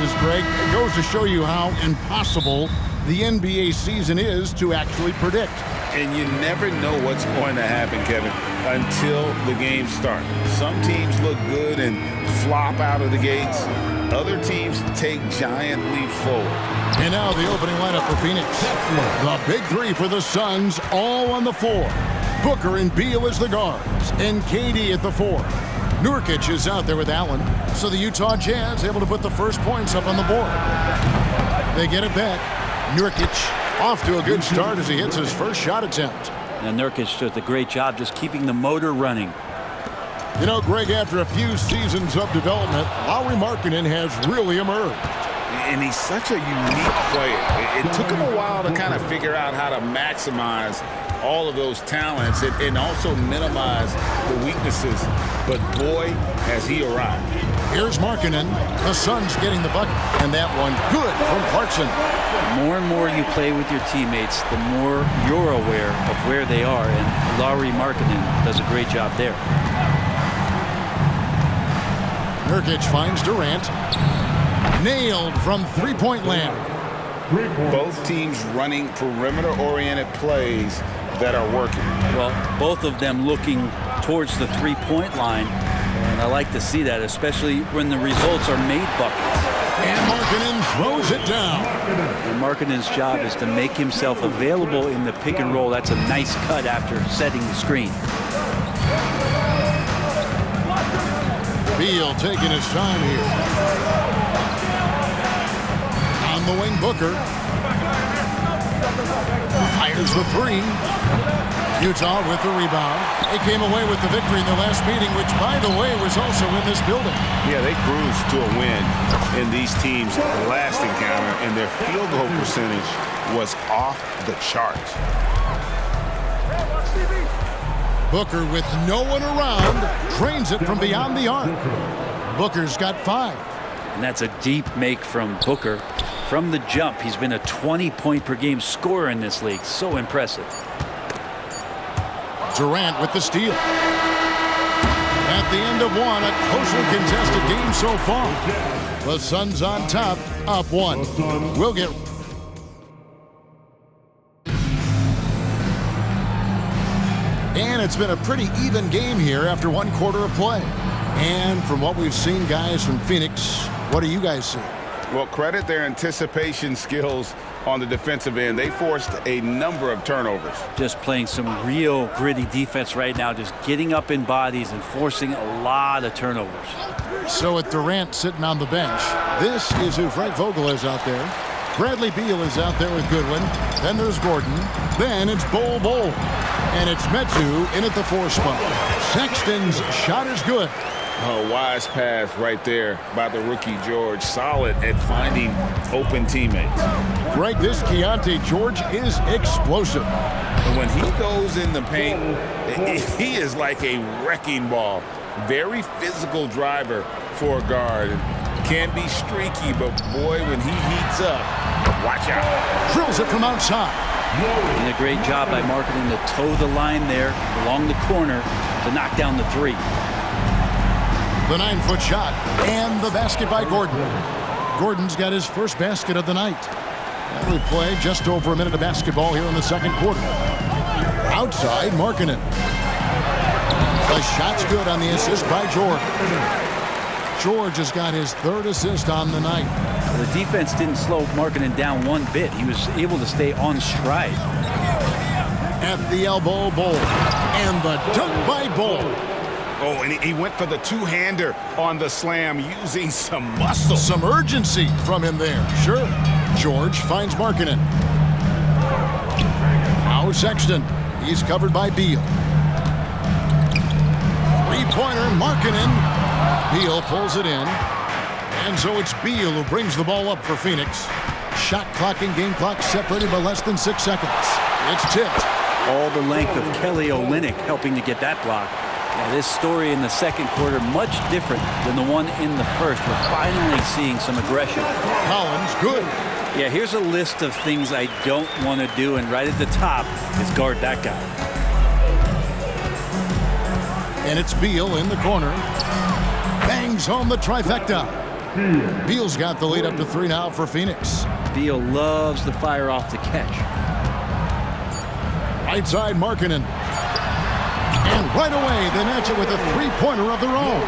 misses, Greg. It goes to show you how impossible the NBA season is to actually predict. And you never know what's going to happen, Kevin, until the game starts. Some teams look good and flop out of the gates. Other teams take giant leaps forward. And now the opening lineup for Phoenix. The big three for the Suns, all on the floor. Booker and Beal as the guards, and KD at the 4. Nurkic is out there with Allen, so the Utah Jazz able to put the first points up on the board. They get it back. Nurkic off to a good start as he hits his first shot attempt. And Nurkic does a great job just keeping the motor running. You know, Greg, after a few seasons of development, Lauri Markkanen has really emerged. And he's such a unique player. It took him a while to kind of figure out how to maximize all of those talents and also minimize the weaknesses. But boy, has he arrived. Here's Markkanen. The Suns getting the bucket. And that one good from Clarkson. The more and more you play with your teammates, the more you're aware of where they are. And Lauri Markkanen does a great job there. Nurkic finds Durant. Nailed from three-point land. Both teams running perimeter-oriented plays that are working. Well, both of them looking towards the three-point line. And I like to see that, especially when the results are made buckets. And Markkanen throws it down. And Markkanen's job is to make himself available in the pick and roll. That's a nice cut after setting the screen. Beal taking his time here. On the wing, Booker. Fires the 3. Utah with the rebound. They came away with the victory in the last meeting, which, by the way, was also in this building. Yeah, they cruised to a win in these teams' last encounter, and their field goal percentage was off the charts. Booker, with no one around, drains it from beyond the arc. Booker's got 5. And that's a deep make from Booker. From the jump, he's been a 20-point-per-game scorer in this league. So impressive. Durant with the steal. At the end of one, a closely contested game so far. The Suns on top, up 1. We'll get... And it's been a pretty even game here after 1 quarter of play. And from what we've seen, guys, from Phoenix, what do you guys see? Well, credit their anticipation skills on the defensive end. They forced a number of turnovers. Just playing some real gritty defense right now, just getting up in bodies and forcing a lot of turnovers. So with Durant sitting on the bench, this is who Frank Vogel is out there. Bradley Beal is out there with Goodwin. Then there's Gordon. Then it's Bol. And it's Metu in at the 4 spot. Sexton's shot is good. A wise pass right there by the rookie George. Solid at finding open teammates. Greg, this Keontae George is explosive. And when he goes in the paint, he is like a wrecking ball. Very physical driver for a guard. Can be streaky, but boy, when he heats up, watch out. Drills it from outside. And a great job by Markkanen to toe the line there along the corner to knock down the 3. The 9-foot shot and the basket by Gordon. Gordon's got his first basket of the night. And we play just over a minute of basketball here in the second quarter. Outside, Markkanen. The shot's good on the assist by George. George has got his 3rd assist on the night. The defense didn't slow Markkanen down one bit. He was able to stay on stride. At the elbow, Bol. And the dunk by Bol. Oh, and he went for the two-hander on the slam using some muscle. Some urgency from him there. Sure. George finds Markkanen. Now Sexton. He's covered by Beal. Three-pointer, Markkanen. Beal pulls it in. And so it's Beal who brings the ball up for Phoenix. Shot clock and game clock separated by less than 6 seconds. It's tipped. All the length of Kelly Olynyk helping to get that block. Now this story in the second quarter, much different than the one in the first. We're finally seeing some aggression. Collins, good. Yeah, here's a list of things I don't want to do, and right at the top is guard that guy. And it's Beal in the corner. Bangs home the trifecta. Beal's got the lead up to 3 now for Phoenix. Beal loves to fire off the catch. Right side, Markkanen. And right away, they match it with a three-pointer of their own.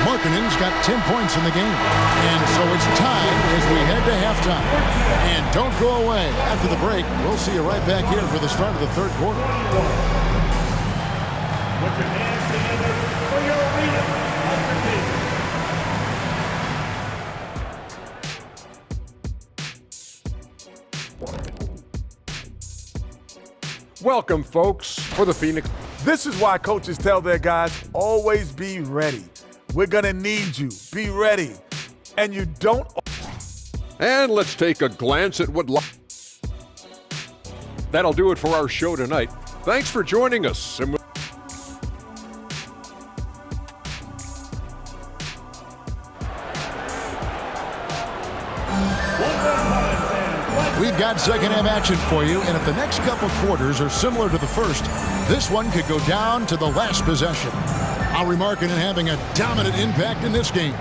Markkanen's got 10 points in the game. And so it's tied as we head to halftime. And don't go away. After the break, we'll see you right back here for the start of the third quarter. Put your hands together for your arena masterpiece. Welcome, folks, for the Phoenix. This is why coaches tell their guys, always be ready. We're going to need you. Be ready. And you don't. And let's take a glance at what. That'll do it for our show tonight. Thanks for joining us. We've got second-half action for you, and if the next couple quarters are similar to the first, this one could go down to the last possession. Lauri Markkanen having a dominant impact in this game.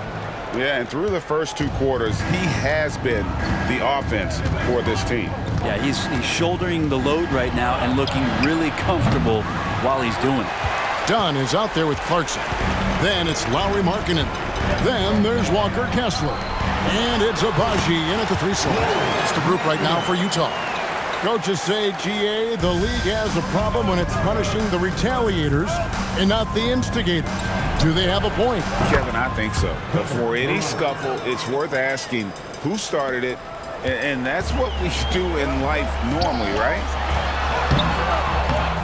Yeah, and through the first 2 quarters, he has been the offense for this team. Yeah, he's shouldering the load right now and looking really comfortable while he's doing it. Dunn is out there with Clarkson. Then it's Lauri Markkanen. Then there's Walker Kessler. And it's Agbaji in at the 3 slot. It's the group right now for Utah. Coaches say, GA, the league has a problem when it's punishing the retaliators and not the instigators. Do they have a point? Kevin, I think so. But for any scuffle, it's worth asking who started it, and that's what we do in life normally, right?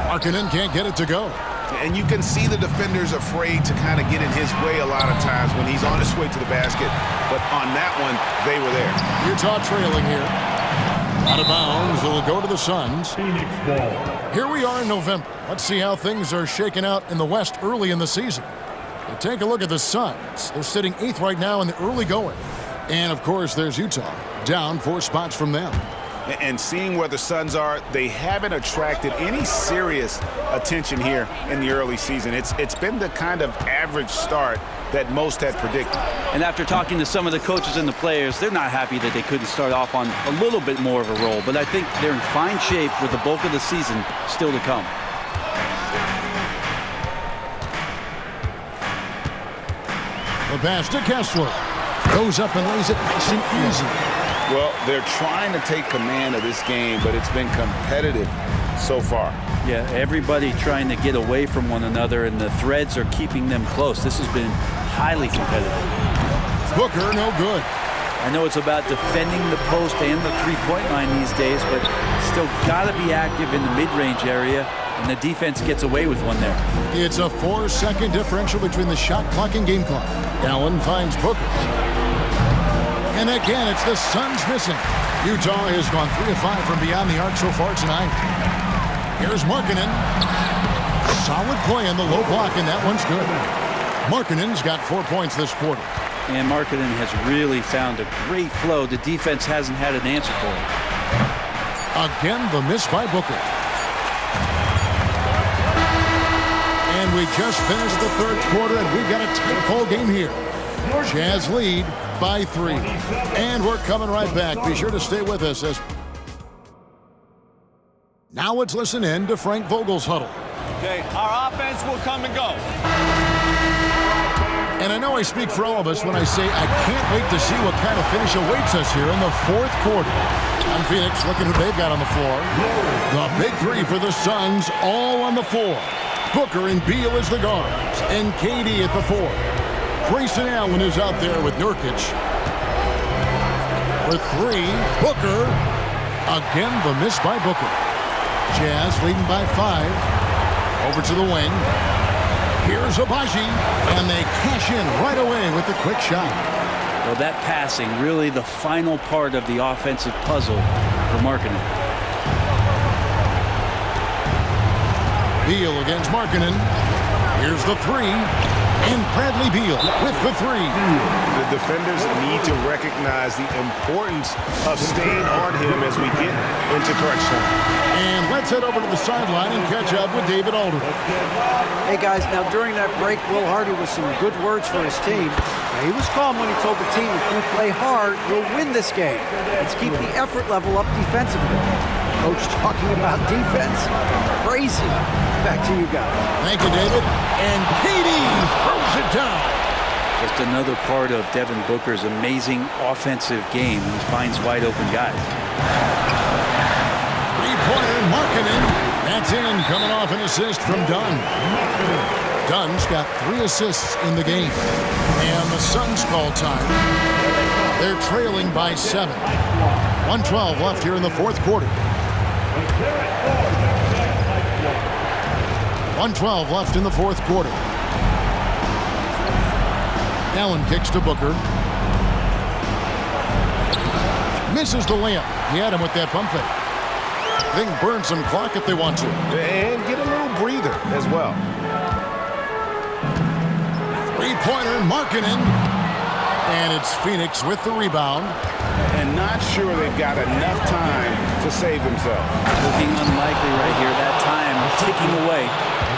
Markkanen can't get it to go. And you can see the defenders afraid to kind of get in his way a lot of times when he's on his way to the basket. But on that one, they were there. Utah trailing here. Out of bounds, it'll go to the Suns. Phoenix ball. Here we are in November. Let's see how things are shaking out in the West early in the season. But take a look at the Suns. They're sitting 8th right now in the early going. And, of course, there's Utah, down 4 spots from them. And seeing where the Suns are, they haven't attracted any serious attention here in the early season. It's been the kind of average start that most had predicted. And after talking to some of the coaches and the players, they're not happy that they couldn't start off on a little bit more of a roll. But I think they're in fine shape with the bulk of the season still to come. The pass to Kessler. Goes up and lays it nice and easy. Well, they're trying to take command of this game, but it's been competitive so far. Yeah, everybody trying to get away from one another, and the threads are keeping them close. This has been highly competitive. Booker, no good. I know it's about defending the post and the three-point line these days, but still got to be active in the mid-range area, and the defense gets away with one there. It's a 4-second differential between the shot clock and game clock. Allen finds Booker. And again, it's the Suns missing. Utah has gone 3 of 5 from beyond the arc so far tonight. Here's Markkanen. Solid play in the low block, and that one's good. Markkanen's got 4 points this quarter. And Markkanen has really found a great flow. The defense hasn't had an answer for it. Again, the miss by Booker. And we just finished the third quarter, and we've got a tight ball game here. Jazz lead by 3. And we're coming right back. Be sure to stay with us as now let's listen in to Frank Vogel's huddle. Okay, our offense will come and go. And I know I speak for all of us when I say I can't wait to see what kind of finish awaits us here in the fourth quarter. On Phoenix, looking who they've got on the floor. The big 3 for the Suns, all on the floor. Booker and Beal as the guards, and KD at the 4. Grayson Allen is out there with Nurkic. For 3, Booker. Again, the miss by Booker. Jazz leading by 5. Over to the wing. Here's Agbaji, and they cash in right away with the quick shot. Well, that passing, really the final part of the offensive puzzle for Markkanen. Beal against Markkanen. Here's the 3. And Bradley Beal with the 3. The defenders need to recognize the importance of staying on him as we get into crunch time. And let's head over to the sideline and catch up with David Aldridge. Hey guys, now during that break, Will Hardy with some good words for his team. He was calm when he told the team, if you play hard, you'll win this game. Let's keep the effort level up defensively. Coach talking about defense. Crazy. Back to you guys. Thank you, David. And Katie throws it down. Just another part of Devin Booker's amazing offensive game. He finds wide open guys. Three-pointer, Markkanen. That's in, coming off an assist from Dunn. Dunn's got 3 assists in the game. And the Suns call time. They're trailing by 7. 1:12 left here in the fourth quarter. 1:12 left in the fourth quarter. Allen kicks to Booker. Misses the layup. He had him with that pump fake. They can burn some clock if they want to. And get a little breather as well. Three-pointer, Markkanen. And it's Phoenix with the rebound. And not sure they've got enough time to save themselves. Looking unlikely right here. That time ticking away.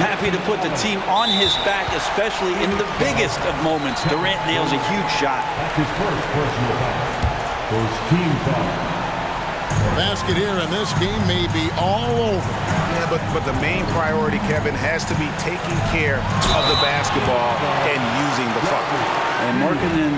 Happy to put the team on his back, especially in the biggest of moments. Durant nails a huge shot. That's his first personal foul. First team foul. The basket here in this game may be all over. Yeah, but the main priority, Kevin, has to be taking care of the basketball and using the foul. And Markkanen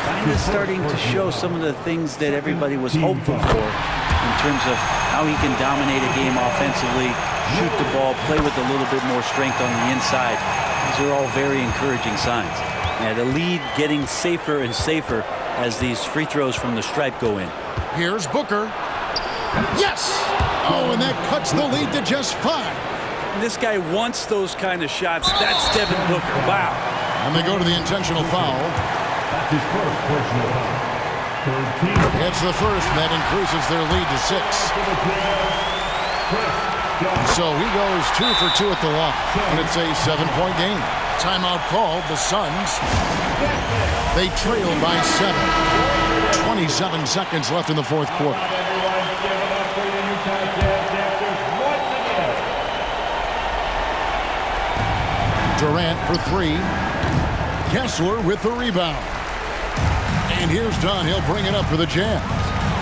kind of starting to show some of the things that everybody was hopeful for in terms of how he can dominate a game offensively, shoot the ball, play with a little bit more strength on the inside. These are all very encouraging signs. And the lead getting safer and safer as these free throws from the stripe go in. Here's Booker. Yes! Oh, and that cuts the lead to just 5. This guy wants those kind of shots. That's Devin Booker. Wow. And they go to the intentional foul. That's his first personal foul. Third team. It's the first, and that increases their lead to 6. So he goes 2 for 2 at the line, and it's a 7-point game. Timeout called. The Suns, they trail by 7. 27 seconds left in the fourth quarter. Durant for 3. Kessler with the rebound. And here's Dunn. He'll bring it up for the Jazz.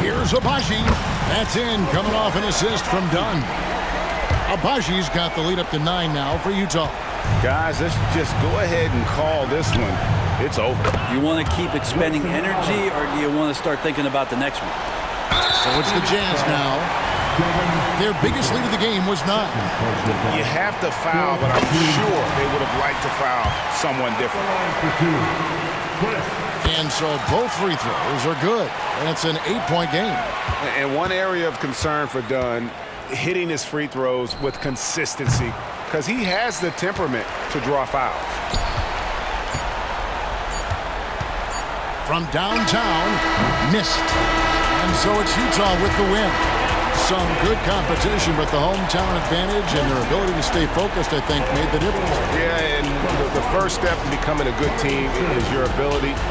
Here's Agbaji. That's in, coming off an assist from Dunn. Abaji's got the lead up to 9 now for Utah. Guys, let's just go ahead and call this one. It's over. You want to keep expending energy, or do you want to start thinking about the next one? So it's the Jazz now. Their biggest lead of the game was 9. You have to foul, but I'm sure they would have liked to foul someone different. And so both free throws are good. And it's an 8-point game. And one area of concern for Dunn, hitting his free throws with consistency, because he has the temperament to draw fouls. From downtown, missed. And so it's Utah with the win. Some good competition, but the hometown advantage and their ability to stay focused, I think, made the difference. Yeah, and the first step in becoming a good team is your ability